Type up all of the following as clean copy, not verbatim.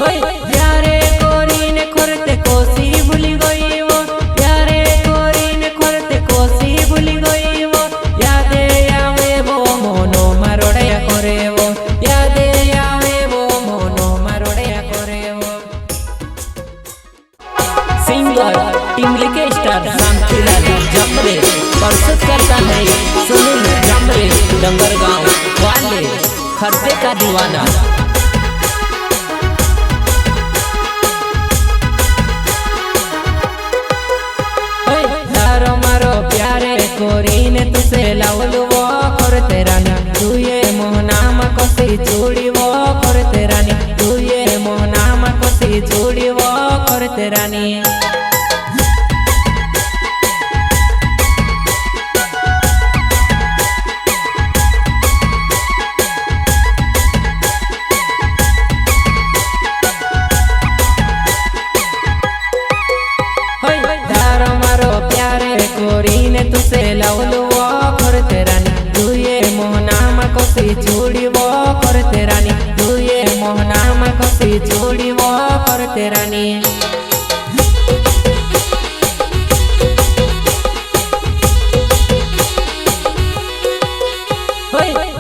प्यारे कोरीने खोरते कोसी भूली गई वो, प्यारे कोरीने खोरते कोसी भूली गई वो, यादे आवे वो मोनो मारोड़या करे वो, यादे आवे वो मोनो मारोड़या करे वो। सिंगर टिमली के स्टार रामखिलाल जमरे प्रस्तुत करता है सुनील जमरे डंगरगांव वाले खर्चे का दीवाना। कोरीने तुसे लावलू वो करते रानी, तू ये मोहनामा कोसी चूड़ी वो करते रानी, तू ये मोहनामा कोसी चूड़ी वो करते रानी। कोरीने तुसे लावलू वो करते रानी, तू ये मोहनामा कोसी चूड़ी वो करते रानी, तू ये मोहनामा कोसी चूड़ी वो करते रानी।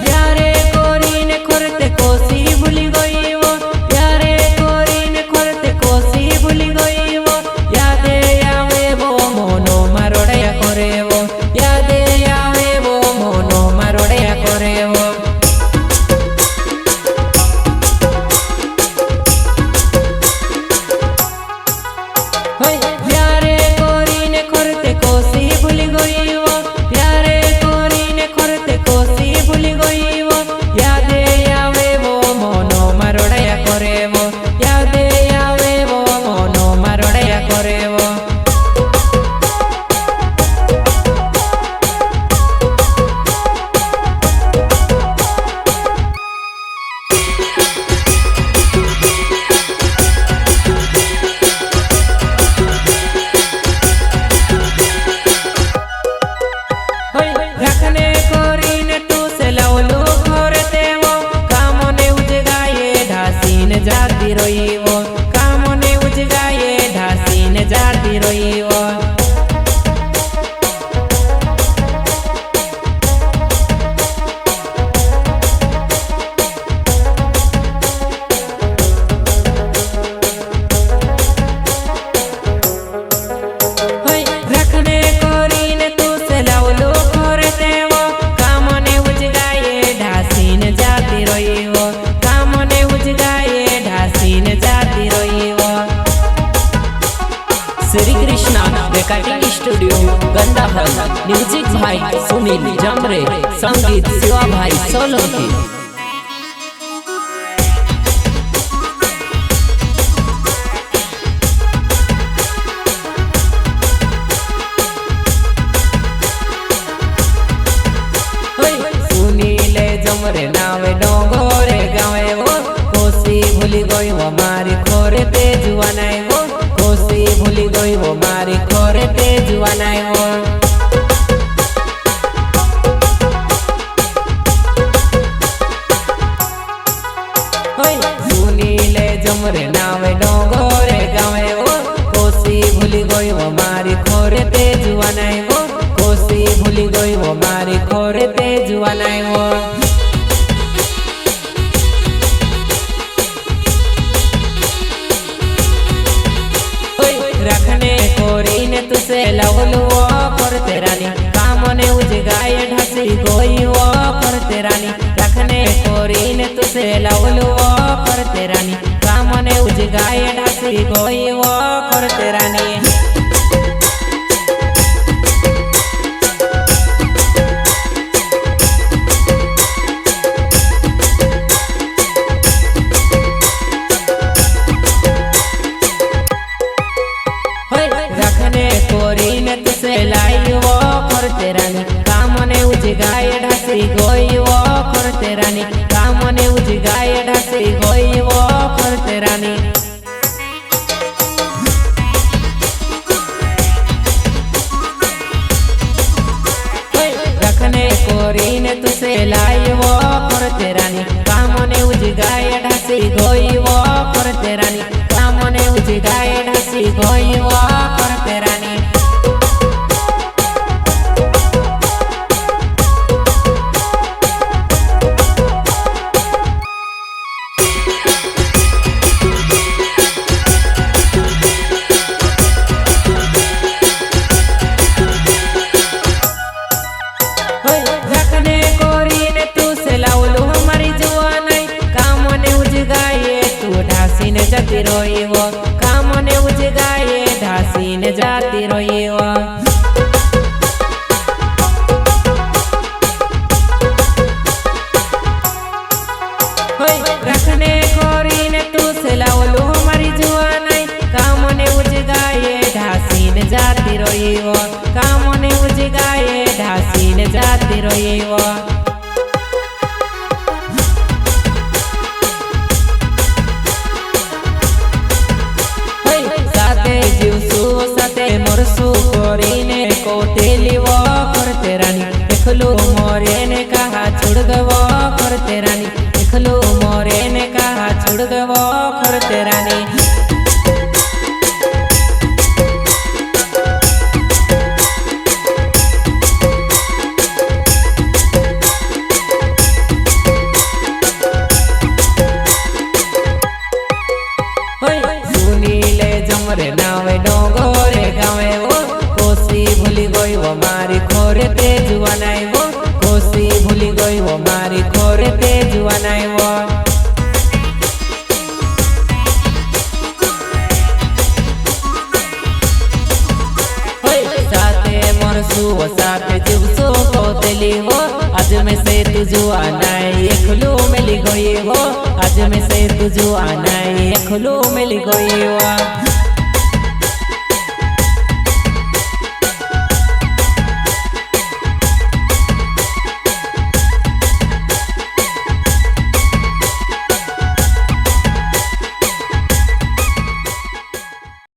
प्यारे कोरीने खोरते कोसी भूली गई वो, प्यारे कोरीने खोरते कोसी भूली गई वो, यादे आवे वो मोनो मारोड़या करे वो, यादे आवे वो मोनो मारोड़या करे वो। प्यारे कोरीने खोरते कोसी भूली गई वो, प्यारे कोरीने खोरते कोसी भूली गई वो, यादे आवे वो मोनो मारोड़या करे वो, यादे आवे वो मोनो मारोड़या करे वो। रखने कोरीने तू से लावलू खोरते वो, कामोने उजगाये ढासीने जाती रोई वो, कामोने उजगाये ढासीने जाती रोई वो। रखने कोरीने तू से लावलू खोरते वो, कामोने उजगाये ढासीने जाती रोई वो, कामोने उजगाये ढासीने जाती रोई वो। श्री कृष्णा रिकॉर्डिंग स्टूडियो गंदाहल, म्यूजिक भाई सुनील जमरे, संगीत शिवा भाई सोलंकी। सुनीले जमरे नावे डोंगोरे गावे वो, कोसी भूली गई वो मारी खोरे ते जुआनाई वो, कोसी भूली गई वो मारी खोरे ते जुआनाई वो। सुनीले जमरे नावे डोंगोरे गावे वो, कोसी भूली गई वो मारी खोरे ते जुआनाई वो, कोसी भूली गई वो मारी खोरे ते जुआनाई वो। रखने कोरीने तुसे लावलू वो करते रानी, कामोने उजगाये ढासी गई वो करते रानी, रखने कोरीने तुसे लावलू वो करते रानी, कामोने उजगाये ढासी गई वो करते रानी। रखने कोरीने तुसे लाई वो करते रानी, कामोने उजगाये ढासी गई वो करते रानी, कामोने उजगाये ढासी गई वो करते रानी। रखने कोरीने तुसे लाई वो करते रानी, कामोने उजगाये ढासी गई वो करते रानी, ढासीने जाती रोईवो कामने उजगाये ढासीने जाती रोईवो रखने कोरीने तू सेलावलू मारी जुआनाई कामने उजगाये ढासीने जाती रोईवो कामने उजगाये ढासीने जाती रोईवो साथे जीवसू साथे मरसू कोरीने कोतेलीवो करते रानी एकलू मोरे ने कहा छोड़ गवो करते रानी एकलू मोरे ने कहा छोड़ गवो करते रानी सुनीले जमरे नावे डोंगोरे गावे वो कोसी भूली गई वो मारी खोरे ते जुआनाई वो कोसी भूली गई वो मारी खोरे ते जुआनाई वो साथे मरसू वो साथे जीवसू कोतेली वो आज में से तू जुआनाई एकलू मिली गई वो आज में से तू जुआनाई एकलू मिली गई वो